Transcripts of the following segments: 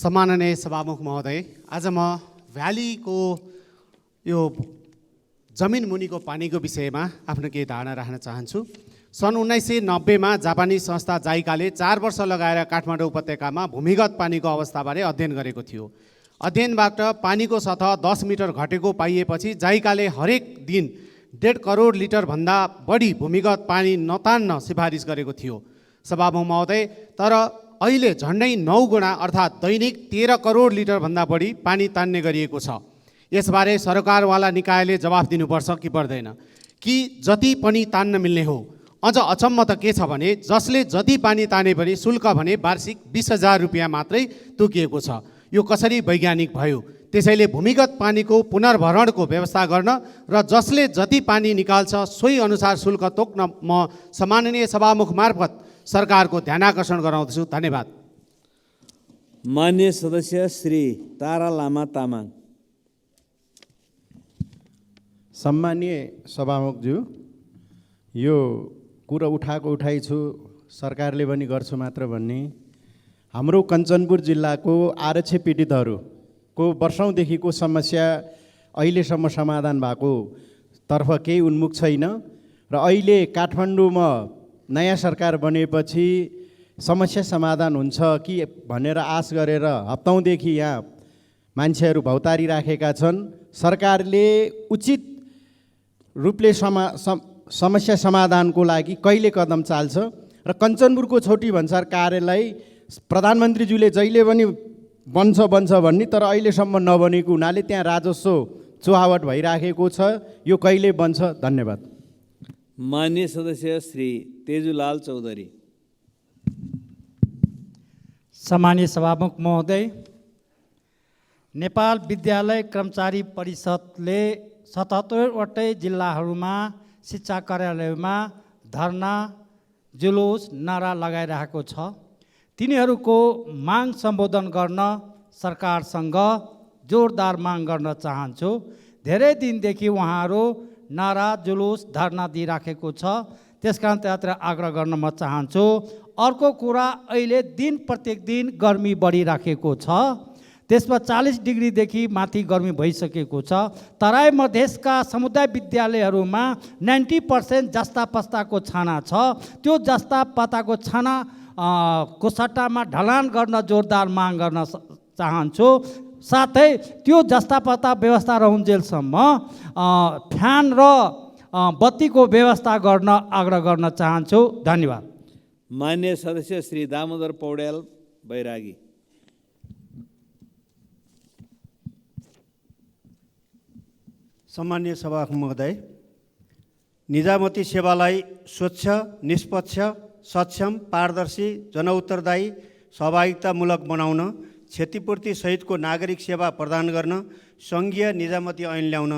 सम्माननीय सभामुख महोदय, आज म भ्यालीको यो जमिन मुनिको पानीको विषयमा आफ्नो केही धारणा राख्न चाहन्छु। सन् 1990 मा जापानी संस्था जाइकाले 4 वर्ष लगाएर काठमाडौँ उपत्यकामा भूमिगत पानीको अवस्थाबारे अध्ययन गरेको थियो। अध्ययनबाट पानीको सतह 10 मिटर घटेको पाइएपछि जाइकाले हरेक दिन 1.5 करोड लिटर भन्दा बढी भूमिगत पानी नतान्न सिफारिस गरेको थियो। सभामुख महोदय, तर अहिले झन्डै 9 गुणा अर्थात् दैनिक 13 करोड लिटर भन्दा बढी पानी तान्ने गरिएको छ। यसबारे सरकारवाला निकायले जवाफ दिनुपर्छ कि पर्दैन, कि जति पनि तान्न मिल्ने हो। अझ अचम्म त के छ भने जसले जति पानी ताने पनि शुल्क भने वार्षिक 20,000 रुपियाँ मात्रै तोकिएको छ। यो कसरी वैज्ञानिक भयो? त्यसैले भूमिगत पानीको पुनर्भरणको व्यवस्था गर्न र जसले जति पानी निकाल्छ सोही अनुसार शुल्क तोक्न म सम्माननीय सभामुख मार्फत सरकारको ध्यानाकर्षण गराउँदछु। धन्यवाद। मान्य सदस्य श्री तारा लामा तामाङ। सम्मानीय सभामुखज्यू, यो कुरा उठाइ छु, सरकारले पनि गर्छु मात्र भन्ने। हाम्रो कञ्चनपुर जिल्लाको आरक्षी पीडितहरूको वर्षौँदेखिको समस्या अहिलेसम्म समाधान भएको तर्फ केही उन्मुख छैन र अहिले काठमाडौँमा नयाँ सरकार बनेपछि समस्या समाधान हुन्छ कि भनेर आश गरेर हप्तौँदेखि यहाँ मान्छेहरू भौतारी राखेका छन्। सरकारले उचित रूपले समस्या समाधानको लागि कहिले कदम चाल्छ र कञ्चनपुरको छोटी भन्सार कार्यालय प्रधानमन्त्रीज्यूले जहिले पनि बन्छ भन्ने, तर अहिलेसम्म नबनेको हुनाले त्यहाँ राजस्व चुहावट भइराखेको छ। यो कहिले बन्छ? धन्यवाद। मान्य सदस्य श्री तेजुलाल चौधरी। सम्मानीय सभामुख महोदय, नेपाल विद्यालय कर्मचारी परिषदले 77 वटै जिल्लाहरूमा शिक्षा कार्यालयमा धरना, जुलुस, नारा लगाइरहेको छ। तिनीहरूको माग सम्बोधन गर्न सरकारसँग जोरदार माग गर्न चाहन्छु। धेरै दिनदेखि उहाँहरू नारा, जुलुस, धरना दिइराखेको छ। त्यसकारण त्यहाँ आग्रह गर्न म चाहन्छु। अर्को कुरा, अहिले दिन प्रत्येक दिन गर्मी बढिराखेको छ। त्यसमा 40 डिग्रीदेखि माथि गर्मी भइसकेको छ। तराई मधेसका समुदाय विद्यालयहरूमा 90% जस्ता पस्ताको छाना छ। त्यो जस्ता पत्ताको छाना को सट्टामा ढलान गर्न जोरदार माग गर्न चाहन्छु। साथै त्यो जस्ता पत्ता व्यवस्था रहन्जेलसम्म फ्यान र बत्तीको व्यवस्था गर्न आग्रह गर्न चाहन्छु। धन्यवाद। मान्य सदस्य श्री दामोदर पौड्याल बैरागी। सम्मानीय सभामुख महोदय, निजामती सेवालाई स्वच्छ, निष्पक्ष, सक्षम, पारदर्शी, जनउत्तरदायी, सहभागितामूलक बनाउन, क्षतिपूर्ति सहितको नागरिक सेवा प्रदान गर्न सङ्घीय निजामती ऐन ल्याउन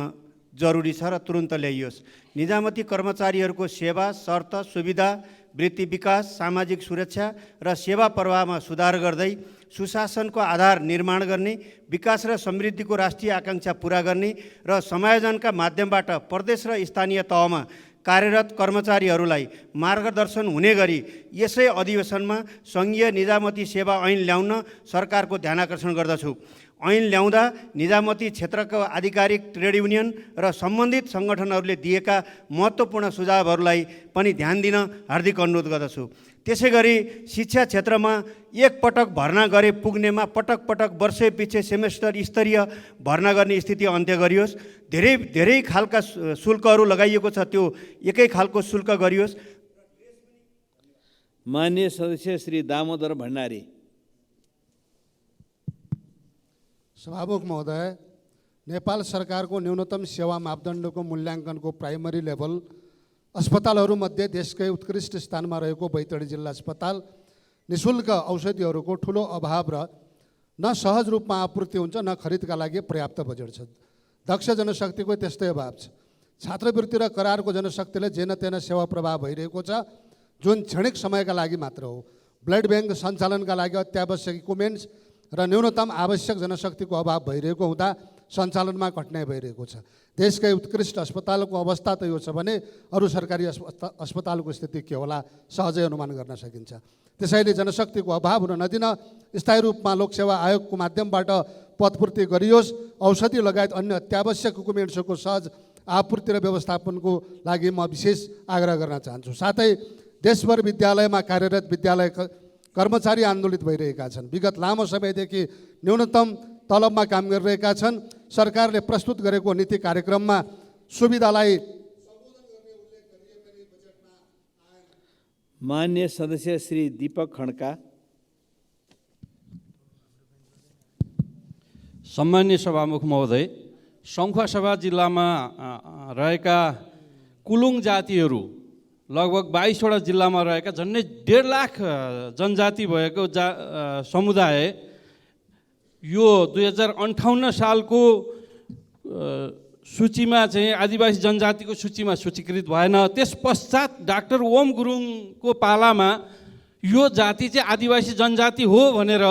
जरुरी छ र तुरुन्त ल्याइयोस्। निजामती कर्मचारीहरूको सेवा, शर्त, सुविधा, वृत्ति विकास, सामाजिक सुरक्षा र सेवा प्रवाहमा सुधार गर्दै सुशासनको आधार निर्माण गर्ने, विकास र समृद्धिको राष्ट्रिय आकाङ्क्षा पुरा गर्ने र समायोजनका माध्यमबाट प्रदेश र स्थानीय तहमा कार्यरत कर्मचारीहरूलाई मार्गदर्शन हुने गरी यसै अधिवेशनमा सङ्घीय निजामती सेवा ऐन ल्याउन सरकारको ध्यानाकर्षण गर्दछु। ऐन ल्याउँदा निजामती क्षेत्रका आधिकारिक, ट्रेड युनियन र सम्बन्धित सङ्गठनहरूले दिएका महत्त्वपूर्ण सुझावहरूलाई पनि ध्यान दिन हार्दिक अनुरोध गर्दछु। त्यसै गरी शिक्षा क्षेत्रमा एकपटक भर्ना गरे पुग्नेमा पटक पटक वर्षै पछि सेमेस्टर स्तरीय भर्ना गर्ने स्थिति अन्त्य गरियोस्। धेरै खालका शुल्कहरू लगाइएको छ, त्यो एकै खालको शुल्क गरियोस्। मान्य सदस्य श्री दामोदर भण्डारी। सभामुख महोदय, नेपाल सरकारको न्यूनतम सेवा मापदण्डको मूल्याङ्कनको प्राइमरी लेभल अस्पतालहरूमध्ये देशकै उत्कृष्ट स्थानमा रहेको बैतडी जिल्ला अस्पताल निःशुल्क औषधिहरूको ठुलो अभाव र न सहज रूपमा आपूर्ति हुन्छ न खरिदका लागि पर्याप्त बजेट छ। दक्ष जनशक्तिको त्यस्तै अभाव छ। छात्रवृत्ति र करारको जनशक्तिले जेन तेन सेवा प्रवाह भइरहेको छ, जुन क्षणिक समयका लागि मात्र हो। ब्लड ब्याङ्क सञ्चालनका लागि अत्यावश्यक इक्विपमेन्ट्स र न्यूनतम आवश्यक जनशक्तिको अभाव भइरहेको हुँदा सञ्चालनमा कठिनाइ भइरहेको छ। देशकै उत्कृष्ट अस्पतालको अवस्था त यो छ भने अरू सरकारी अस्पतालको स्थिति के होला सहजै अनुमान गर्न सकिन्छ। त्यसैले जनशक्तिको अभाव हुन नदिन स्थायी रूपमा लोकसेवा आयोगको माध्यमबाट पदपूर्ति गरियोस्। औषधि लगायत अन्य अत्यावश्यक डकुमेन्ट्सको सहज आपूर्ति र व्यवस्थापनको लागि म विशेष आग्रह गर्न चाहन्छु। साथै देशभर विद्यालयमा कार्यरत विद्यालय कर्मचारी आन्दोलित भइरहेका छन्। विगत लामो समयदेखि न्यूनतम तलबमा काम गरिरहेका छन्। सरकारले प्रस्तुत गरेको नीति कार्यक्रममा सुविधालाई मान्य सदस्य श्री दीपक खड्का। सम्मान्य सभामुख महोदय, सङ्खुवासभा जिल्लामा रहेका कुलुङ जातिहरू लगभग 22वटा जिल्लामा रहेका झन्डै 1.5 लाख जनजाति भएको समुदाय यो 2058 सालको सूचीमा चाहिँ आदिवासी जनजातिको सूचीमा सूचीकृत भएन। त्यस पश्चात डाक्टर ओम गुरुङको पालामा यो जाति चाहिँ आदिवासी जनजाति हो भनेर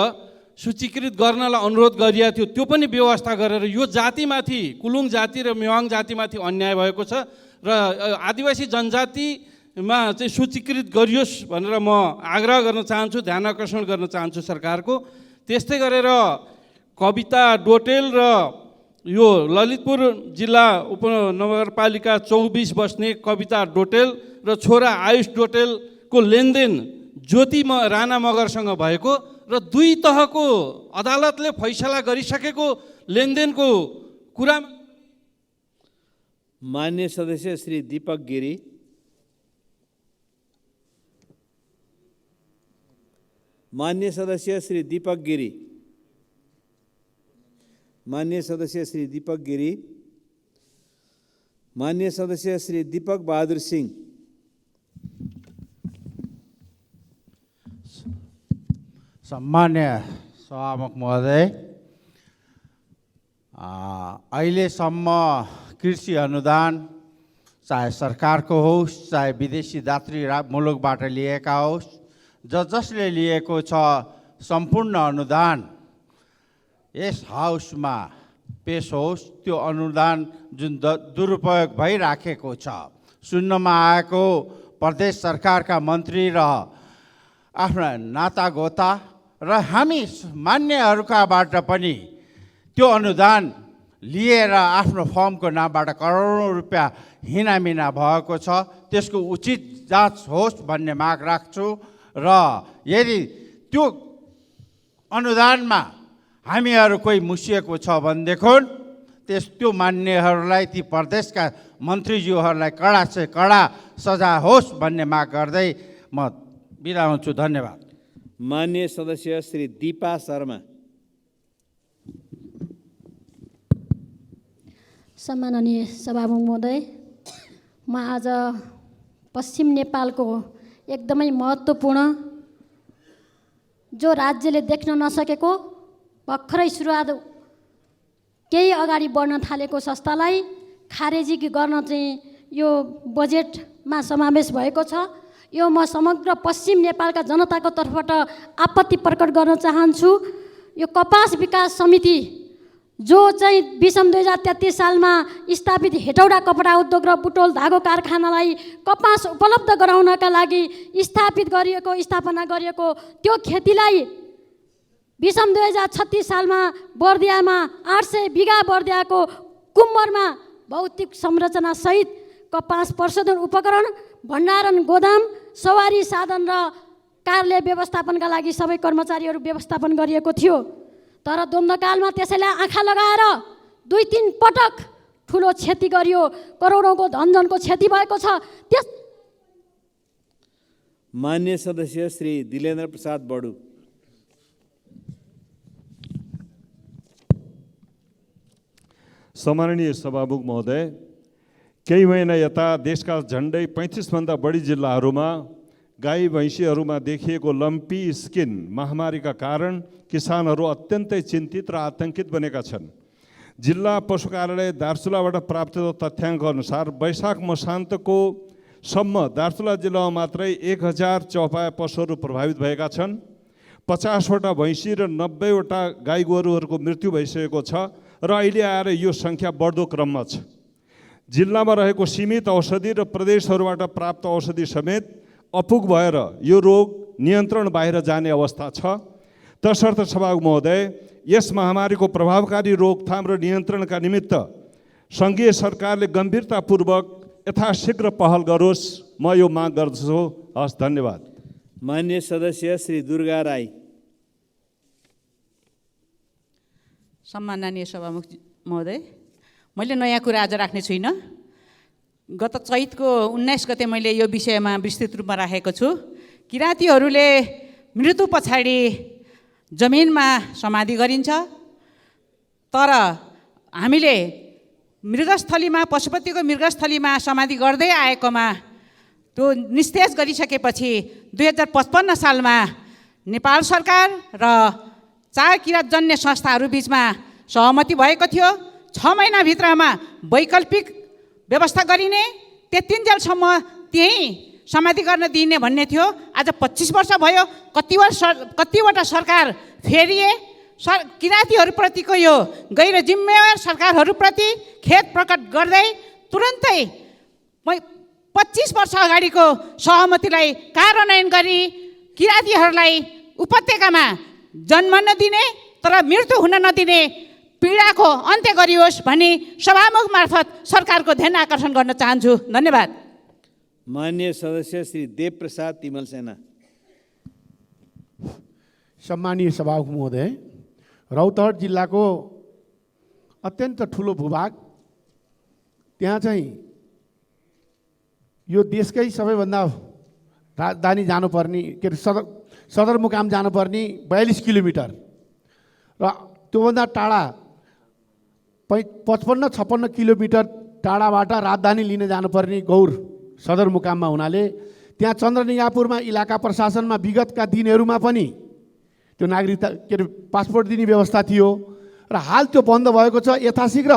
सूचीकृत गर्नलाई अनुरोध गरिएको थियो। त्यो पनि व्यवस्था गरेर यो जातिमाथि, कुलुङ जाति र मेवाङ जातिमाथि अन्याय भएको छ र आदिवासी जनजातिमा चाहिँ सूचीकृत गरियोस् भनेर म आग्रह गर्न चाहन्छु, ध्यान आकर्षण गर्न चाहन्छु सरकारको। त्यस्तै गरेर कविता डोटेल र यो ललितपुर जिल्ला उपनगरपालिका 24 बस्ने कविता डोटेल र छोरा आयुष डोटेलको लेनदेन ज्योति राणा मगरसँग भएको र 2 तहको अदालतले फैसला गरिसकेको लेनदेनको कुरा। मान्य सदस्य श्री दीपक गिरी। मान्य सदस्य श्री दीपक गिरी। मान्य सदस्य श्री दीपक गिरी। मान्य सदस्य श्री दीपक बहादुर सिंह। सम्मान्य सभामुख महोदय, अहिलेसम्म कृषि अनुदान चाहे सरकारको होस् चाहे विदेशी दात्री मुलुकबाट लिएका होस्, जसले लिएको छ सम्पूर्ण अनुदान यस हाउसमा पेश होस्। त्यो अनुदान जुन दुरुपयोग भइराखेको छ, सुन्नमा आएको प्रदेश सरकारका मन्त्री र आफ्ना नातागोता र हामी मान्यहरूकाबाट पनि त्यो अनुदान लिएर आफ्नो फर्मको नामबाट करोडौँ रुपियाँ हिनामिना भएको छ। त्यसको उचित जाँच होस् भन्ने माग राख्छु र यदि त्यो अनुदानमा हामीहरू कोही मुसिएको छ भनेदेखि त्यो मान्यहरूलाई, ती प्रदेशका मन्त्रीज्यूहरूलाई कडा से कडा सजाय होस् भन्ने माग गर्दै म बिदा हुन्छु। धन्यवाद। मान्य सदस्य श्री दीपा शर्मा। सम्माननीय सभामुख महोदय, म आज पश्चिम नेपालको एकदमै महत्त्वपूर्ण जो राज्यले देख्न नसकेको भर्खरै सुरुवात केही अगाडि बढ्न थालेको संस्थालाई खारेजी गर्न चाहिँ यो बजेटमा समावेश भएको छ। यो म समग्र पश्चिम नेपालका जनताको तर्फबाट आपत्ति प्रकट गर्न चाहन्छु। यो कपास विकास समिति जो चाहिँ विषम 2033 सालमा स्थापित हेटौडा कपडा उद्योग र बुटोल धागो कारखानालाई कपास उपलब्ध गराउनका लागि स्थापना गरिएको त्यो खेतीलाई विषम 2036 सालमा बर्दियामा 800 बिघा बर्दियाको कुम्बरमा भौतिक संरचना सहित कपास प्रशोधन उपकरण, भण्डारण गोदाम, सवारी साधन र कार्यालय व्यवस्थापनका लागि सबै कर्मचारीहरू व्यवस्थापन गरिएको थियो। तर द्वन्द्वकालमा त्यसैलाई आँखा लगाएर 2-3 पटक ठुलो क्षति गरियो, करोडौँको धनजनको क्षति भएको छ। मान्य सदस्य श्री दिलेन्द्र प्रसाद बडु। सम्माननीय सभामुख महोदय, केही महिना यता देशका झन्डै 35भन्दा बढी जिल्लाहरूमा गाई भैँसीहरूमा देखिएको लम्पी स्किन महामारीका कारण किसानहरू अत्यन्तै चिन्तित र आतंकित बनेका छन्। जिल्ला पशु कार्यालय दार्चुलाबाट प्राप्त तथ्याङ्क अनुसार वैशाख मसान्तको सम्म दार्चुला जिल्लामा मात्रै 1000 चौपाया पशुहरू प्रभावित भएका छन्। 50वटा भैँसी र 90वटा गाई गोरुहरूको मृत्यु भइसकेको छ र अहिले आएर यो सङ्ख्या बढ्दो क्रममा छ। जिल्लामा रहेको सीमित औषधि र प्रदेशहरूबाट प्राप्त औषधि समेत अपुग भएर यो रोग नियन्त्रण बाहिर जाने अवस्था छ। तसर्थ सभामुख महोदय, यस महामारीको प्रभावकारी रोकथाम र नियन्त्रणका निमित्त सङ्घीय सरकारले गम्भीरतापूर्वक यथाशीघ्र पहल गरोस्, म यो माग गर्दछु। हस्, धन्यवाद। मान्य सदस्य श्री दुर्गा राई। सम्माननीय सभामुख महोदय, मैले नयाँ कुरा आज राख्ने छुइनँ। गत चैतको 19 गते मैले यो विषयमा विस्तृत रूपमा राखेको छु। किराँतीहरूले मृत्यु पछाडि जमिनमा समाधि गरिन्छ, तर हामीले मृगस्थलीमा, पशुपतिको मृगस्थलीमा समाधि गर्दै आएकोमा त्यो निस्तेज गरिसकेपछि 2055 सालमा नेपाल सरकार र 4 किराँतजन्य संस्थाहरू बिचमा सहमति भएको थियो। 6 महिनाभित्रमा वैकल्पिक व्यवस्था गरिने, त्यतिन्जेलसम्म त्यहीँ समाधि गर्न दिने भन्ने थियो। आज 25 वर्ष भयो, कतिवटा सरकार फेरिए। किराँतीहरूप्रतिको यो गैर जिम्मेवार सरकारहरूप्रति खेद प्रकट गर्दै तुरन्तै 25 वर्ष अगाडिको सहमतिलाई कार्यान्वयन गरी किराँतीहरूलाई उपत्यकामा जन्म नदिने तर मृत्यु हुन नदिने पीडाको अन्त्य गरियोस् भनी सभामुख मार्फत सरकारको ध्यान आकर्षण गर्न चाहन्छु। धन्यवाद। मान्य सदस्य श्री देवप्रसाद तिमल सेना। सम्मानीय सभामुख महोदय, रौतहट जिल्लाको अत्यन्त ठुलो भूभाग, त्यहाँ चाहिँ यो देशकै सबैभन्दा राजधानी जानुपर्ने, के अरे सदरमुकाम जानुपर्ने 42 किलोमिटर र त्योभन्दा टाढा 55-56 किलोमिटर टाढाबाट राजधानी लिन जानुपर्ने गौर सदरमुकाममा हुनाले त्यहाँ चन्द्रनिगापुरमा इलाका प्रशासनमा विगतका दिनहरूमा पनि त्यो नागरिकता, के अरे पासपोर्ट दिने व्यवस्था थियो र हाल त्यो बन्द भएको छ। यथाशीघ्र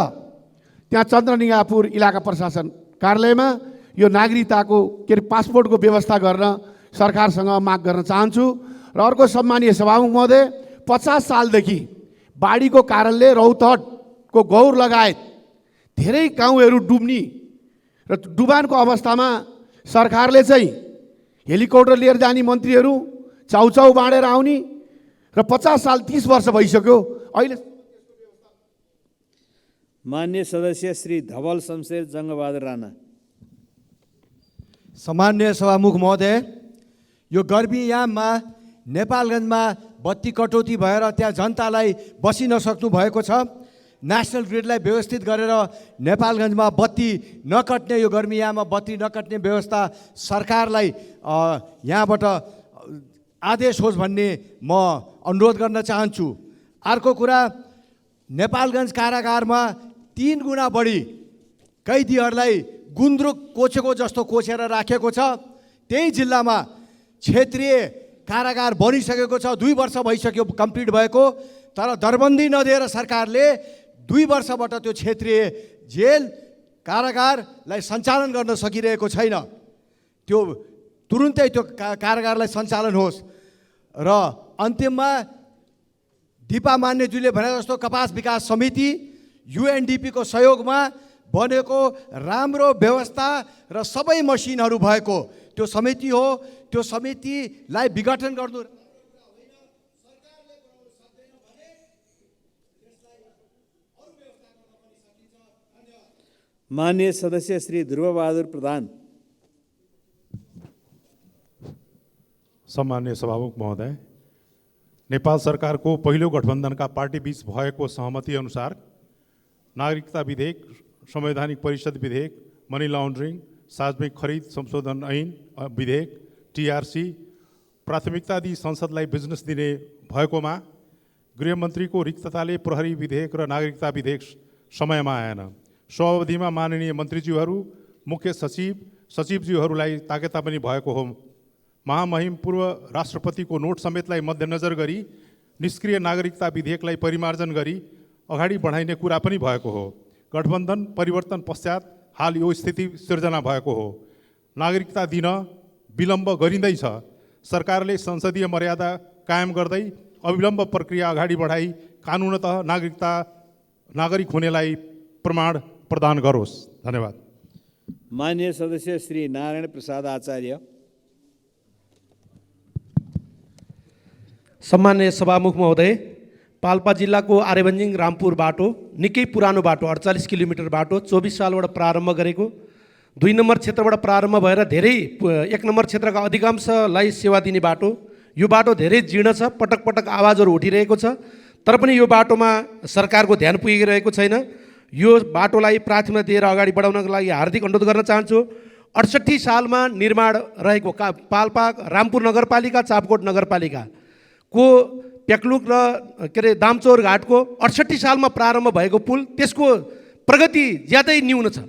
त्यहाँ चन्द्रनिगापुर इलाका प्रशासन कार्यालयमा यो नागरिकताको, के अरे पासपोर्टको व्यवस्था गर्न सरकारसँग माग गर्न चाहन्छु। र अर्को सम्मानीय सभामुख महोदय, 50 सालदेखि बाढीको कारणले रौतहटको गौर लगायत धेरै गाउँहरू डुब्ने र डुबानको अवस्थामा सरकारले चाहिँ हेलिकप्टर लिएर जाने मन्त्रीहरू चाउचाउ बाँडेर आउने र 50 साल 30 वर्ष भइसक्यो अहिले। मान्य सदस्य श्री धवल शमशेर जङ्गबहादुर राणा। सम्मान्य सभामुख महोदय, यो गर्मी याममा नेपालगञ्जमा बत्ती कटौती भएर त्यहाँ जनतालाई बसिन सक्नु भएको छ। नेसनल ग्रिडलाई व्यवस्थित गरेर नेपालगञ्जमा बत्ती नकट्ने, यो गर्मी याममा बत्ती नकट्ने व्यवस्था सरकारलाई यहाँबाट आदेश होस् भन्ने म अनुरोध गर्न चाहन्छु। अर्को कुरा, नेपालगञ्ज कारागारमा 3 गुणा बढी कैदीहरूलाई गुन्द्रुक कोचेको जस्तो कोचेर राखेको छ। त्यही जिल्लामा क्षेत्रीय कारागार बनिसकेको छ, 2 वर्ष भइसक्यो कम्प्लिट भएको, तर दरबन्दी नदिएर सरकारले 2 वर्षबाट त्यो क्षेत्रीय जेल कारागारलाई सञ्चालन गर्न सकिरहेको छैन। त्यो तुरुन्तै त्यो कारागारलाई सञ्चालन होस्। र अन्तिममा दिपा मान्यज्यूले भने जस्तो कपास विकास समिति UNDP को सहयोगमा बनेको राम्रो व्यवस्था र सबै मसिनहरू भएको त्यो समिति हो। त्यो समितिलाई विघटन गर्नु माननीय सदस्य श्री ध्रुवबहादुर प्रधान। सम्माननीय सभामुख महोदय, नेपाल सरकारको पहिलो गठबन्धनका पार्टी बीच भएको सहमति अनुसार नागरिकता विधेयक, संवैधानिक परिषद विधेयक, मनी लन्ड्रिङ, सार्वजनिक खरिद संशोधन ऐन विधेयक, TRC प्राथमिकता दिई संसदलाई बिजनेस दिने भएकोमा गृहमन्त्रीको रिक्तताले प्रहरी विधेयक र नागरिकता विधेयक समयमा आएन। सो अवधिमा माननीय मन्त्रीज्यूहरू, मुख्य सचिव, सचिवज्यूहरूलाई ताकेता पनि भएको हो। महामहिम पूर्व राष्ट्रपतिको नोट समेतलाई मध्यनजर गरी निष्क्रिय नागरिकता विधेयकलाई परिमार्जन गरी अगाडि बढाइने कुरा पनि भएको हो। गठबन्धन परिवर्तन पश्चात हाल यो स्थिति सिर्जना भएको हो। नागरिकता दिन विलम्ब गरिँदैछ। सरकारले संसदीय मर्यादा कायम गर्दै अविलम्ब प्रक्रिया अगाडि बढाई कानुनतः नागरिक हुनेलाई प्रमाण प्रदान गरोस्। धन्यवाद। माननीय सदस्य श्री नारायण प्रसाद आचार्य। सम्मान्य सभामुख महोदय, पाल्पा जिल्लाको आरेबन्जिङ रामपुर बाटो निकै पुरानो बाटो, 48 किलोमिटर बाटो 24 सालबाट प्रारम्भ गरेको, 2 नम्बर क्षेत्रबाट प्रारम्भ भएर धेरै 1 नम्बर क्षेत्रका अधिकांशलाई सेवा दिने बाटो। यो बाटो धेरै जीर्ण छ, पटक पटक आवाजहरू उठिरहेको छ, तर पनि यो बाटोमा सरकारको ध्यान पुगिरहेको छैन। यो बाटोलाई प्राथमिकता दिएर अगाडि बढाउनको लागि हार्दिक अनुरोध गर्न चाहन्छु। 68 सालमा निर्माण रहेको पाल्पा रामपुर नगरपालिका, चापकोट नगरपालिकाको प्याक्लुक र दामचौर घाटको 68 सालमा प्रारम्भ भएको पुल, त्यसको प्रगति ज्यादै न्यून छ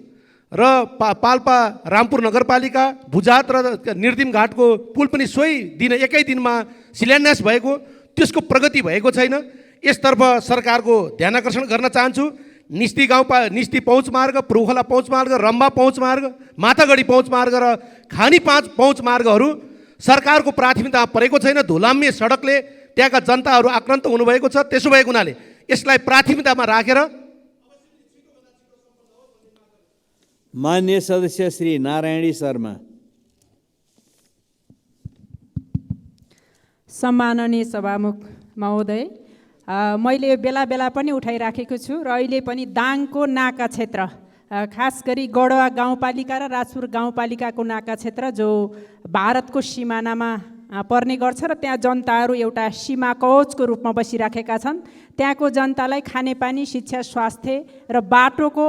र पाल्पा रामपुर नगरपालिका भुजात र निर्दिम घाटको पुल पनि सोही दिन एकै दिनमा शिलान्यास भएको, त्यसको प्रगति भएको छैन। यसतर्फ सरकारको ध्यान आकर्षण गर्न चाहन्छु। निस्ती पहुँच मार्ग, पुरुखोला पहुँच मार्ग, रम्बा पहुँच मार्ग, मातागढी पहुँच मार्ग र खानी पहुँच मार्गहरू सरकारको प्राथमिकतामा परेको छैन। धुलाम्य सडकले त्यहाँका जनताहरू आक्रान्त हुनुभएको छ। त्यसो भएको हुनाले यसलाई प्राथमिकतामा राखेर मान्य सदस्य श्री नारायणी शर्मा। सम्माननीय सभामुख महोदय, मैले बेला बेला पनि उठाइराखेको छु र अहिले पनि दाङको नाका क्षेत्र, खास गरी गढवा गाउँपालिका र राजपुर गाउँपालिकाको नाका क्षेत्र जो भारतको सिमानामा पर्ने गर्छ र त्यहाँ जनताहरू एउटा सीमा कवचको रूपमा बसिराखेका छन्। त्यहाँको जनतालाई खानेपानी, शिक्षा, स्वास्थ्य र बाटोको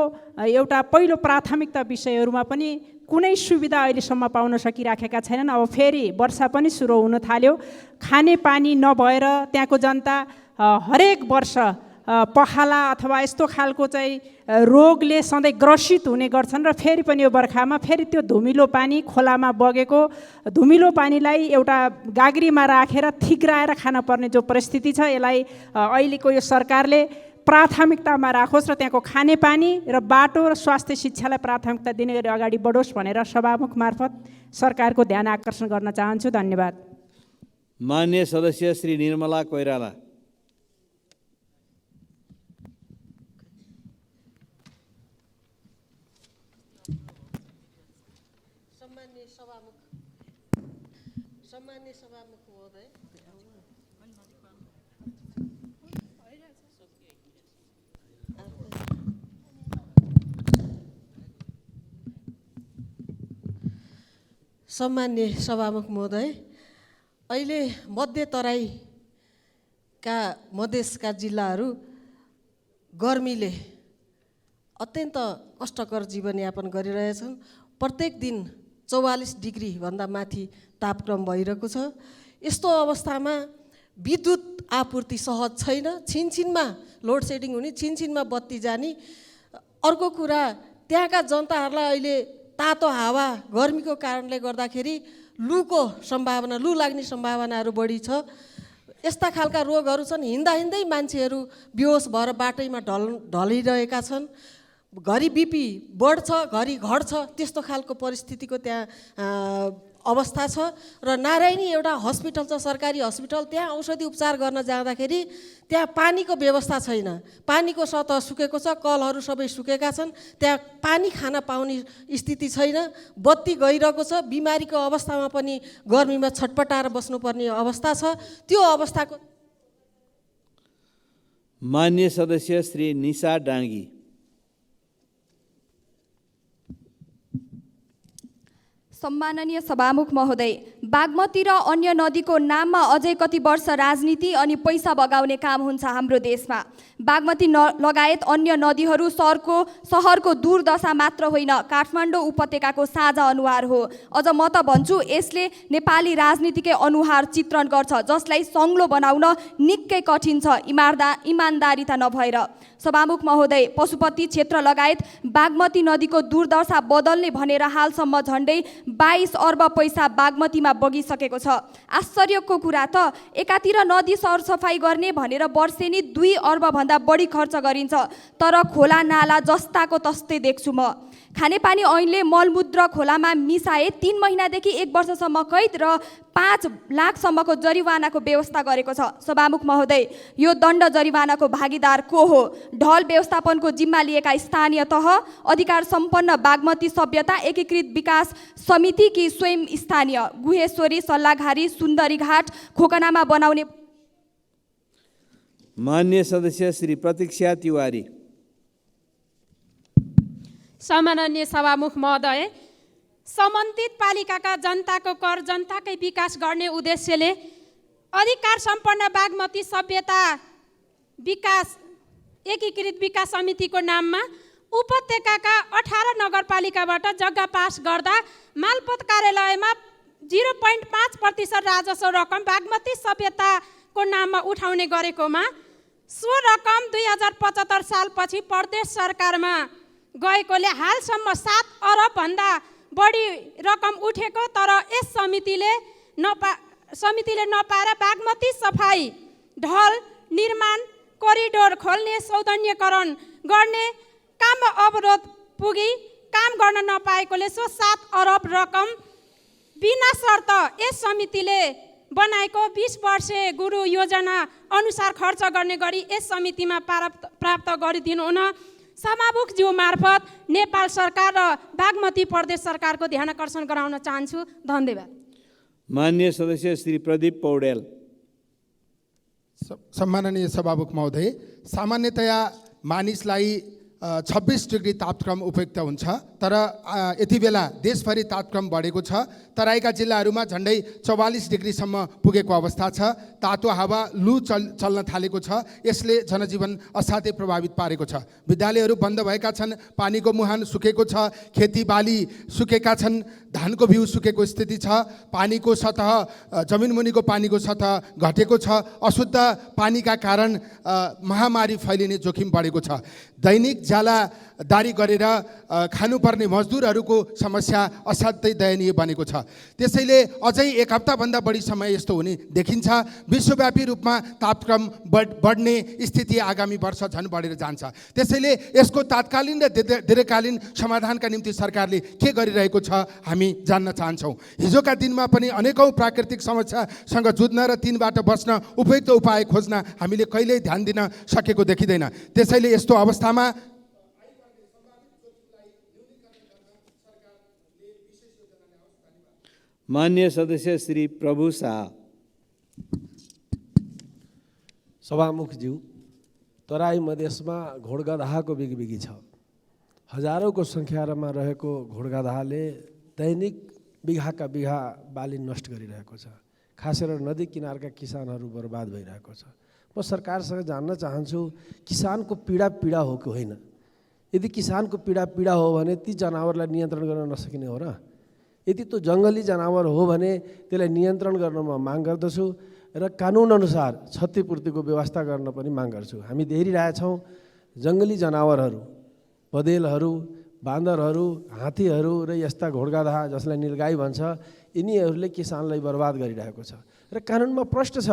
एउटा पहिलो प्राथमिकता विषयहरूमा पनि कुनै सुविधा अहिलेसम्म पाउन सकिराखेका छैनन्। अब फेरि वर्षा पनि सुरु हुन थाल्यो, खानेपानी नभएर त्यहाँको जनता हरेक वर्ष पखाला अथवा यस्तो खालको चाहिँ रोगले सधैँ ग्रसित हुने गर्छन् र फेरि पनि यो बर्खामा फेरि त्यो धुमिलो पानी, खोलामा बगेको धुमिलो पानीलाई एउटा गाग्रीमा राखेर थिग्राएर खान पर्ने जो परिस्थिति छ, यसलाई अहिलेको यो सरकारले प्राथमिकतामा राखोस् र त्यहाँको खानेपानी र बाटो र स्वास्थ्य शिक्षालाई प्राथमिकता दिने गरी अगाडि बढोस् भनेर सभामुख मार्फत सरकारको ध्यान आकर्षण गर्न चाहन्छु। धन्यवाद। मान्य सदस्य श्री निर्मला कोइराला। सम्मान्य सभामुख महोदय, अहिले मध्य तराईका मधेसका जिल्लाहरू गर्मीले अत्यन्त कष्टकर जीवनयापन गरिरहेछन्। प्रत्येक दिन 44 डिग्री भन्दा माथि तापक्रम भइरहेको छ। यस्तो अवस्थामा विद्युत आपूर्ति सहज छैन, छिनछिनमा लोड सेडिङ हुने, छिनछिनमा बत्ती जाने। अर्को कुरा, त्यहाँका जनताहरूलाई अहिले तातो हावा, गर्मीको कारणले गर्दाखेरि लूको सम्भावना, लू लाग्ने सम्भावनाहरू बढी छ। यस्ता खालका रोगहरू छन्। हिँड्दा हिँड्दै मान्छेहरू बेहोस भएर बाटैमा ढलिरहेका छन्। घरि बिपी बढ्छ, घरि घट्छ, त्यस्तो खालको परिस्थितिको त्यहाँ अवस्था छ। र नारायणी एउटा हस्पिटल छ, सरकारी हस्पिटल, त्यहाँ औषधि उपचार गर्न जाँदाखेरि त्यहाँ पानीको व्यवस्था छैन। पानीको सतह सुकेको छ, कलहरू सबै सुकेका छन्, त्यहाँ पानी खान पाउने स्थिति छैन। बत्ती गइरहेको छ, बिमारीको अवस्थामा पनि गर्मीमा छटपटाएर बस्नुपर्ने अवस्था छ। त्यो अवस्थाको मान्य सदस्य श्री निशा डाँगी। सम्माननीय सभामुख महोदय, बागमती र अन्य नदीको नाममा अझै कति वर्ष राजनीति अनि पैसा बगाउने काम हुन्छ हाम्रो देशमा। बागमती लगायत अन्य नदीहरू सहरको दुर्दशा मात्र होइन, काठमाडौँ उपत्यकाको साझा अनुहार हो। अझ म त भन्छु, यसले नेपाली राजनीतिकै अनुहार चित्रण गर्छ, जसलाई सङ्लो बनाउन निकै कठिन छ इमान्दारिता नभएर। सभामुख महोदय, पशुपति क्षेत्र लगायत बागमती नदीको दुर्दशा बदल्ने भनेर हालसम्म झन्डै 22 अर्ब पैसा बागमतीमा बगिसकेको छ। आश्चर्यको कुरा त, एकातिर नदी सरसफाइ गर्ने भनेर वर्षेनी 2 अर्ब भन्दा बढी खर्च गरिन्छ, तर खोला नाला जस्ताको तस्तै देख्छु म। खानेपानी ऐनले मलमूत्र खोलामा मिसाए 3 महिनादेखि 1 वर्षसम्म कैद र 5 लाखसम्मको जरिवानाको व्यवस्था गरेको छ। सभामुख महोदय, यो दण्ड जरिवानाको भागीदार को हो? ढल व्यवस्थापनको जिम्मा लिएका स्थानीय तह, अधिकार सम्पन्न बागमती सभ्यता एकीकृत विकास समिति कि स्वयं स्थानीय? गुहेश्वरी, सल्लाघारी, सुन्दरी घाट खोकनामा बनाउने मान्य सदस्य श्री प्रतीक्षा तिवारी। सम्माननीय सभामुख महोदय, सम्बन्धित पालिकाका जनताको कर जनताकै विकास गर्ने उद्देश्यले अधिकार सम्पन्न बागमती सभ्यता विकास एकीकृत विकास समितिको नाममा उपत्यकाका 18 नगरपालिकाबाट जग्गा पास गर्दा मालपोत कार्यालयमा 0.5% राजस्व रकम बागमती सभ्यताको नाममा उठाउने गरेकोमा सो रकम 2075 सालपछि प्रदेश सरकारमा गएकोले हालसम्म 7 अरबभन्दा बढी रकम उठेको, तर यस समितिले नपाएर बागमती सफाई, ढल निर्माण, कोरिडोर खोल्ने, सौन्दर्यकरण गर्ने काममा अवरोध पुगी काम गर्न नपाएकोले सो 7 अरब रकम बिना शर्त यस समितिले बनाएको 20 वर्षे गुरु योजना अनुसार खर्च गर्ने गरी यस समितिमा प्राप्त गरिदिनु हुन सभामुखज्यू मार्फत नेपाल सरकार र बागमती प्रदेश सरकारको ध्यान आकर्षण गराउन चाहन्छु। धन्यवाद। मान्य सदस्य श्री प्रदीप पौडेल। सम्माननीय सभामुख महोदय, सामान्यतया मानिसलाई 26 डिग्री तापक्रम उपयुक्त हुन्छ, तर यति बेला देशभरि तापक्रम बढेको छ। तराईका जिल्लाहरूमा झन्डै 44 डिग्रीसम्म पुगेको अवस्था छ। तातो हावा, लु चल्न थालेको छ। यसले जनजीवन असाध्यै प्रभावित पारेको छ। विद्यालयहरू बन्द भएका छन्, पानीको मुहान सुकेको छ, खेतीबाली सुकेका छन्, धानको बिउ सुकेको स्थिति छ, पानीको सतह, जमिन मुनिको पानीको सतह घटेको छ। अशुद्ध पानीका कारण महामारी फैलिने जोखिम बढेको छ। दैनिक ज्यालादारी गरेर खानुपर्ने मजदुरहरूको समस्या असाध्यै दयनीय बनेको छ। त्यसैले अझै 1 हप्ताभन्दा बढी समय यस्तो हुने देखिन्छ। विश्वव्यापी रूपमा तापक्रम बढ्ने स्थिति आगामी वर्ष झन् बढेर जान्छ। त्यसैले यसको तात्कालीन र दीर्घकालीन समाधानका निम्ति सरकारले के गरिरहेको छ हामी जान्न चाहन्छौँ। हिजोका दिनमा पनि अनेकौँ प्राकृतिक समस्यासँग जुझ्न र तिनबाट बच्न उपयुक्त उपाय खोज्न हामीले कहिल्यै ध्यान दिन सकेको देखिँदैन। त्यसैले यस्तो अवस्थामा मान्य सदस्य श्री प्रभु शाह। सभामुखज्यू, तराई मधेसमा घोडगधाको बिगबिगी छ। हजारौँको सङ्ख्यामा रहेको घोडगधाले दैनिक बिघाका बिघा बाली नष्ट गरिरहेको छ। खास गरेर नदी किनारका किसानहरू बर्बाद भइरहेको छ। म सरकारसँग जान्न चाहन्छु, किसानको पीडा पीडा हो कि होइन? यदि किसानको पीडा पीडा हो भने ती जनावरलाई नियन्त्रण गर्न नसकिने हो र? यदि त्यो जङ्गली जनावर हो भने त्यसलाई नियन्त्रण गर्न म माग गर्दछु र कानुनअनुसार क्षतिपूर्तिको व्यवस्था गर्न पनि माग गर्छु। हामी हेरिरहेछौँ जङ्गली जनावरहरू, बँदेलहरू, बाँदरहरू, हात्तीहरू र यस्ता घोडगधा जसलाई नीलगाई भन्छ, यिनीहरूले किसानलाई बर्बाद गरिरहेको छ र कानुनमा प्रष्ट छ।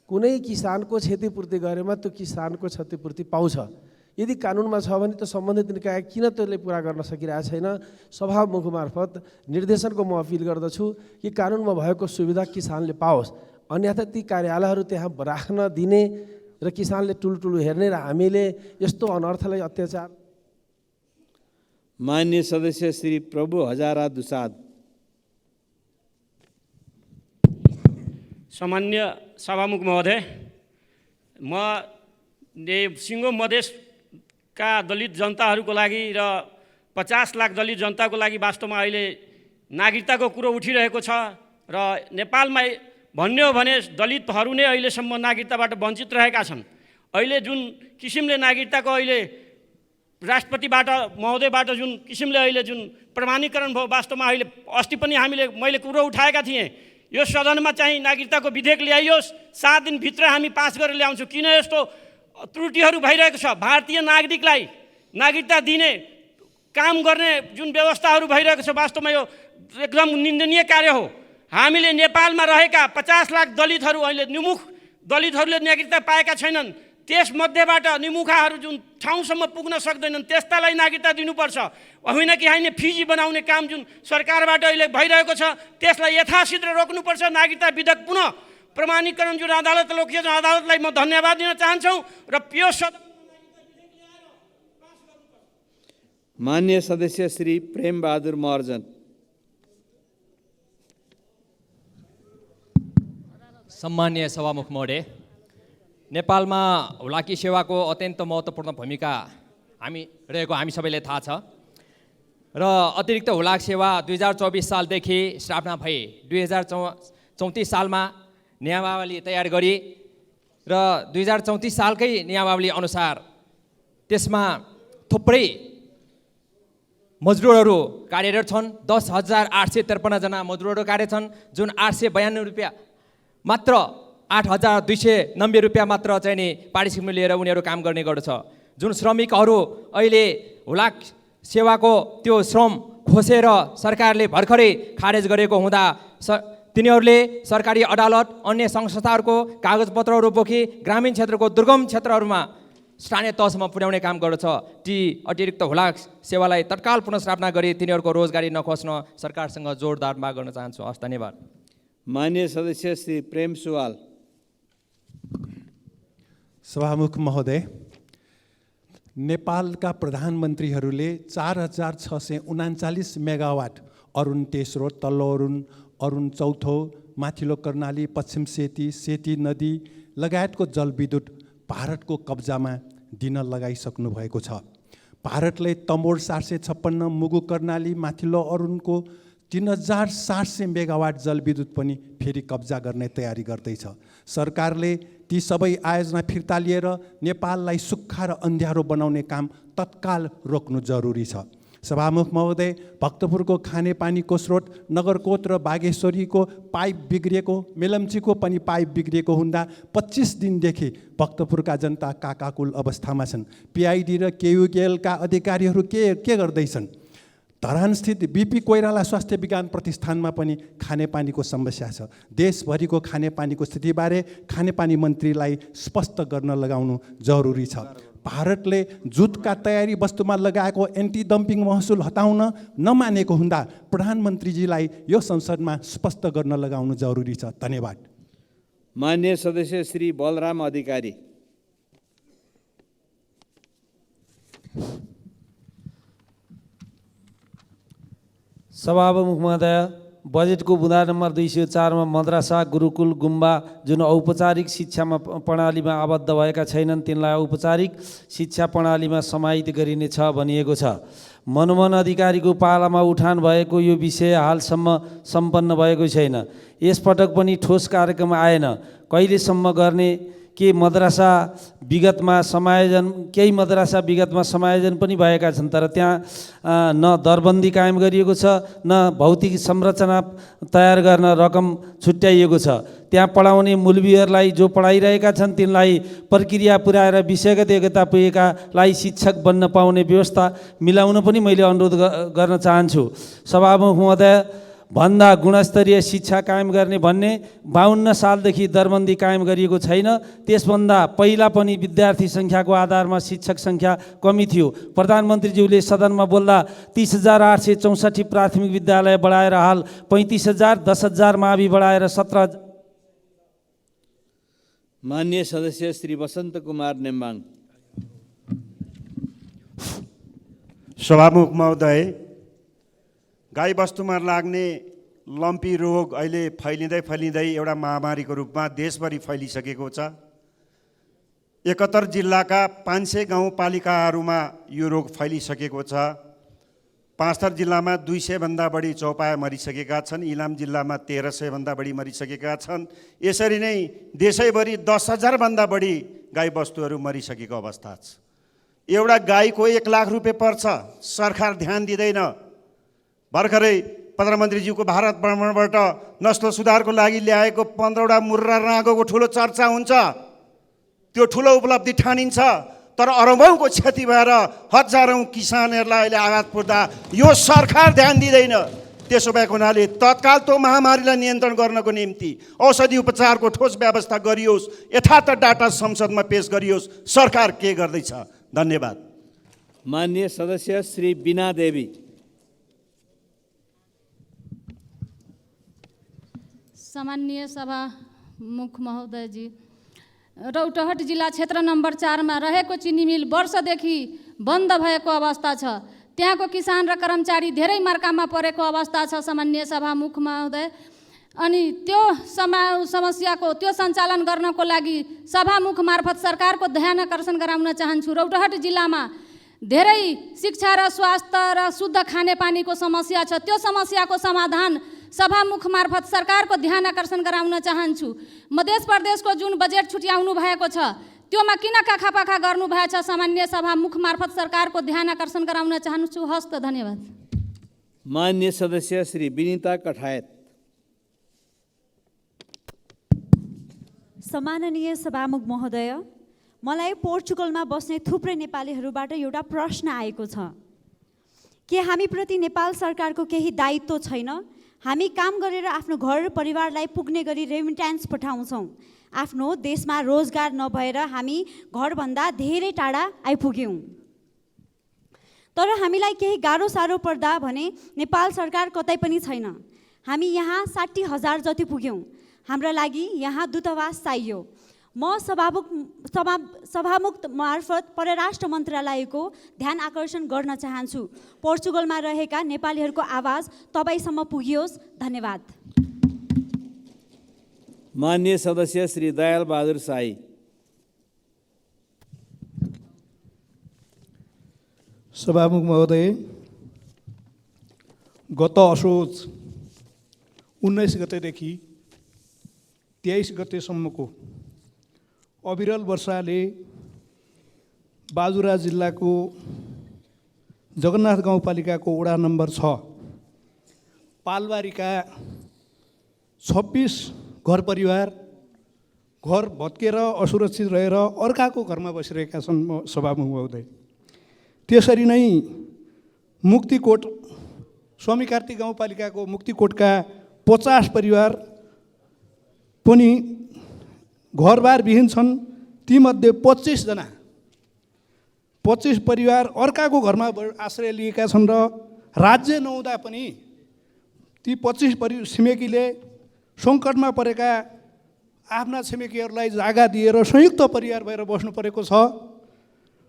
कुनै किसानको क्षतिपूर्ति गरेमा त्यो किसानको क्षतिपूर्ति पाउँछ। यदि कानुनमा छ भने त सम्बन्धित निकाय किन त्यसले पुरा गर्न सकिरहेको छैन? सभामुख मार्फत निर्देशनको म अपिल गर्दछु कि कानुनमा भएको सुविधा किसानले पाओस्, अन्यथा ती कार्यालयहरू त्यहाँ राख्न दिने र किसानले टुलटुलु हेर्ने र हामीले यस्तो अनर्थलाई अत्याचार। मान्य सदस्य श्री प्रभु हजारा दुसाद। सामान्य सभामुख महोदय, म सिङ्गो मधेसका दलित जनताहरूको लागि र 50 लाख दलित जनताको लागि वास्तवमा अहिले नागरिकताको कुरो उठिरहेको छ र नेपालमा भन्ने हो भने दलितहरू नै अहिलेसम्म नागरिकताबाट वञ्चित रहेका छन्। अहिले जुन किसिमले नागरिकताको अहिले राष्ट्रपतिबाट महोदयबाट जुन किसिमले अहिले जुन प्रमाणीकरण भयो, वास्तवमा अहिले अस्ति पनि मैले कुरो उठाएका थिएँ, यो सदनमा चाहिँ नागरिकताको विधेयक ल्याइयोस्, 7 दिनभित्र हामी पास गरेर ल्याउँछौँ। किन यस्तो त्रुटिहरू भइरहेको छ? भारतीय नागरिकलाई नागरिकता दिने काम गर्ने जुन व्यवस्थाहरू भइरहेको छ, वास्तवमा यो एकदम निन्दनीय कार्य हो। हामीले नेपालमा रहेका 50 लाख दलितहरू अहिले निमुख दलितहरूले नागरिकता पाएका छैनन्। त्यसमध्येबाट निमुखाहरू जुन ठाउँसम्म पुग्न सक्दैनन् त्यस्तालाई नागरिकता दिनुपर्छ। होइन कि होइन फिजी बनाउने काम जुन सरकारबाट अहिले भइरहेको छ त्यसलाई यथाशीघ्र रोक्नुपर्छ। नागरिकता विधेयक पुनः प्रमाणीकरण जुन अदालत लोकप्रिय अदालतलाई म धन्यवाद दिन चाहन्छु र यो मान्य सदस्य श्री प्रेमबहादुर महर्जन। सम्मान्य सभामुख महोदय, नेपालमा हुलाकी सेवाको अत्यन्त महत्त्वपूर्ण भूमिका हामी सबैलाई थाहा छ र अतिरिक्त हुलाक सेवा 2024 सालदेखि स्थापना भए 2034 सालमा नियमावली तयार गरी र 2034 सालकै नियमावली अनुसार त्यसमा थुप्रै मजदुरहरू कार्यरत छन्। 10,853 जना मजदुरहरू कार्यरत छन्, जुन 892 रुपियाँ मात्र 8,290 रुपियाँ मात्र चाहिँ नि पारिश्रमिक लिएर उनीहरू काम गर्ने गर्दछ। जुन श्रमिकहरू अहिले हुलाक सेवाको त्यो श्रम खोसेर सरकारले भर्खरै खारेज गरेको हुँदा तिनीहरूले सरकारी अदालत अन्य संस्थाहरूको कागजपत्रहरू बोकी ग्रामीण क्षेत्रको दुर्गम क्षेत्रहरूमा स्थानीय तहसम्म पुर्याउने काम गर्दछ। ती अतिरिक्त हुलाक सेवालाई तत्काल पुनर्स्थापना गरी तिनीहरूको रोजगारी नखोज्न सरकारसँग जोरदार माग गर्न चाहन्छु। हस्, धन्यवाद। माननीय सदस्य श्री प्रेम सुवाल। सभामुख महोदय, नेपालका प्रधानमन्त्रीहरूले 4,639 मेगावाट अरुण तेस्रो, तल्लो अरुण चौथो, माथिल्लो कर्णाली, पश्चिम सेती नदी लगायतको जलविद्युत भारतको कब्जामा दिन लगाइसक्नु भएको छ। भारतले तमोर 756, मुगु कर्णाली, माथिल्लो अरुणको 3,700 मेगावाट जलविद्युत पनि फेरि कब्जा गर्ने तयारी गर्दैछ। सरकारले ती सबै आयोजना फिर्ता लिएर नेपाललाई सुक्खा र अन्ध्यारो बनाउने काम तत्काल रोक्नु जरुरी छ। सभामुख महोदय, भक्तपुरको खानेपानीको स्रोत नगरकोट र बागेश्वरीको पाइप बिग्रिएको, मेलम्चीको पनि पाइप बिग्रिएको हुँदा 25 दिनदेखि भक्तपुरका जनता काकाकुल अवस्थामा छन्। पिआइडी र केयुकेएलका अधिकारीहरू के गर्दैछन्? धरानस्थित बिपी कोइराला स्वास्थ्य विज्ञान प्रतिष्ठानमा पनि खानेपानीको समस्या छ। देशभरिको खानेपानीको स्थितिबारे खानेपानी मन्त्रीलाई स्पष्ट गर्न लगाउनु जरुरी छ। भारतले जुटका तयारी वस्तुमा लगाएको एन्टी डम्पिङ महसुल हटाउन नमानेको हुँदा प्रधानमन्त्रीजीलाई यो संसदमा स्पष्ट गर्न लगाउनु जरुरी छ। धन्यवाद। माननीय सदस्य श्री बलराम अधिकारी। सभामुख महोदय, बजेटको बुँदा नम्बर 204 मा मद्रासा, गुरुकुल, गुम्बा जुन औपचारिक शिक्षामा प्रणालीमा आबद्ध भएका छैनन् तिनलाई औपचारिक शिक्षा प्रणालीमा समाहित गरिनेछ भनिएको छ। मनमोहन अधिकारीको पालामा उठान भएको यो विषय हालसम्म सम्पन्न भएको छैन। यसपटक पनि ठोस कार्यक्रम आएन। कहिलेसम्म गर्ने? केही मद्रासा विगतमा समायोजन पनि भएका छन्, तर त्यहाँ न दरबन्दी कायम गरिएको छ, न भौतिक संरचना तयार गर्न रकम छुट्याइएको छ। त्यहाँ पढाउने मूलविहरूलाई जो पढाइरहेका छन् तिनलाई प्रक्रिया पुर्याएर विषयगत योग्यता पुगेकालाई शिक्षक बन्न पाउने व्यवस्था मिलाउन पनि मैले अनुरोध गर्न चाहन्छु। सभामुख महोदय, भन्दा गुणस्तरीय शिक्षा कायम गर्ने भन्ने 52 सालदेखि दरबन्दी कायम गरिएको छैन। त्यसभन्दा पहिला पनि विद्यार्थी सङ्ख्याको आधारमा शिक्षक सङ्ख्या कमी थियो। प्रधानमन्त्रीज्यूले सदनमा बोल्दा 30,864 प्राथमिक विद्यालय बढाएर हाल 35,000, 10,000 मावि बढाएर 17,000। माननीय सदस्य श्री वसन्त कुमार नेम्बाङ। सभामुख महोदय, गाई बस्तुमा लाग्ने लम्पी रोग अहिले फैलिँदै एउटा महामारीको रूपमा देशभरि फैलिसकेको छ। 71 जिल्लाका 500 गाउँपालिकाहरूमा यो रोग फैलिसकेको छ। पाँचथर जिल्लामा 200 भन्दा बढी चौपाया मरिसकेका छन्। इलाम जिल्लामा 1300 भन्दा बढी मरिसकेका छन्। यसरी नै देशैभरि 10,000 भन्दा बढी गाई बस्तुहरू मरिसकेको अवस्था छ। एउटा गाईको 1 लाख रुपियाँ पर्छ, सरकार ध्यान दिँदैन। भर्खरै प्रधानमन्त्रीज्यूको भारत भ्रमणबाट नस्ल सुधारको लागि ल्याएको 15वटा मुर्रा राँगोको ठुलो चर्चा हुन्छ, त्यो ठुलो उपलब्धि ठानिन्छ, तर अरबौँको क्षति भएर हजारौँ किसानहरूलाई अहिले आघात पुग्दा यो सरकार ध्यान दिँदैन। त्यसो भएको हुनाले तत्काल त्यो महामारीलाई नियन्त्रण गर्नको निम्ति औषधि उपचारको ठोस व्यवस्था गरियोस्, यथार्थ डाटा संसदमा पेश गरियोस्। सरकार के गर्दैछ? धन्यवाद। माननीय सदस्य श्री बीना देवी। सामान्य सभामुख महोदयजी, रौतहट जिल्ला क्षेत्र नम्बर 4 मा रहेको चिनी मिल वर्षदेखि बन्द भएको अवस्था छ। त्यहाँको किसान र कर्मचारी धेरै मर्कामा परेको अवस्था छ। सामान्य सभामुख महोदय, अनि त्यो समस्याको त्यो सञ्चालन गर्नको लागि सभामुख मार्फत सरकारको ध्यान आकर्षण गराउन चाहन्छु। रौतहट जिल्लामा धेरै शिक्षा र स्वास्थ्य र शुद्ध खानेपानीको समस्या छ। त्यो समस्याको समाधान सभामुख मार्फत सरकारको ध्यान आकर्षण गराउन चाहन्छु। मध्य प्रदेशको जुन बजेट छुट्याउनु भएको छ त्योमा किन काखापाखा गर्नुभएछ, सामान्य सभामुख मार्फत सरकारको ध्यान आकर्षण गराउन चाहन्छु। हस्त, धन्यवाद। मान्य सदस्य श्री विनिता कठायत। सम्माननीय सभामुख महोदय, मलाई पोर्चुगलमा बस्ने थुप्रै नेपालीहरूबाट एउटा प्रश्न आएको छ। के हामीप्रति नेपाल सरकारको केही दायित्व छैन? हामी काम गरेर आफ्नो घर परिवारलाई पुग्ने गरी रेमिट्यान्स पठाउँछौँ। आफ्नो देशमा रोजगार नभएर हामी घरभन्दा धेरै टाढा आइपुग्यौँ। तर हामीलाई केही गाह्रो साह्रो पर्दा भने नेपाल सरकार कतै पनि छैन। हामी यहाँ 60,000 जति पुग्यौँ। हाम्रा लागि यहाँ दूतावास चाहियो। म सभामुख मार्फत परराष्ट्र मन्त्रालयको ध्यान आकर्षण गर्न चाहन्छु। पोर्चुगलमा रहेका नेपालीहरूको आवाज तपाईँसम्म पुगियोस्। धन्यवाद। मान्य सदस्य श्री दयाल बहादुर शाही। सभामुख महोदय, गत असोज 19 गतेदेखि 23 गतेसम्मको अविरल वर्षाले बाजुरा जिल्लाको जगन्नाथ गाउँपालिकाको वडा नम्बर 6 पालबारीका 26 घर परिवार घर भत्केर असुरक्षित रहेर अर्काको घरमा बसिरहेका छन्। सभामुख महोदय, त्यसरी नै मुक्तिकोट स्वामी कार्तिक गाउँपालिकाको मुक्तिकोटका 50 परिवार पनि घरबार विहीन छन्। तीमध्ये 25 परिवार अर्काको घरमा आश्रय लिएका छन् र राज्य नहुँदा पनि ती 25 छिमेकीले सङ्कटमा परेका आफ्ना छिमेकीहरूलाई जागा दिएर संयुक्त परिवार भएर बस्नु परेको छ।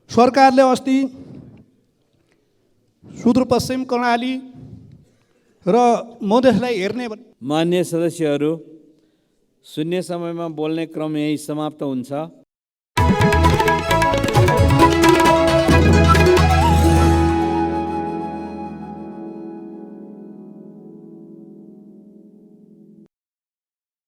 सरकारले अस्ति सुदूरपश्चिम कर्णाली र मधेसलाई हेर्ने। मान्य सदस्यहरू, शून्य समयमा बोल्ने क्रम यही समाप्त हुन्छ।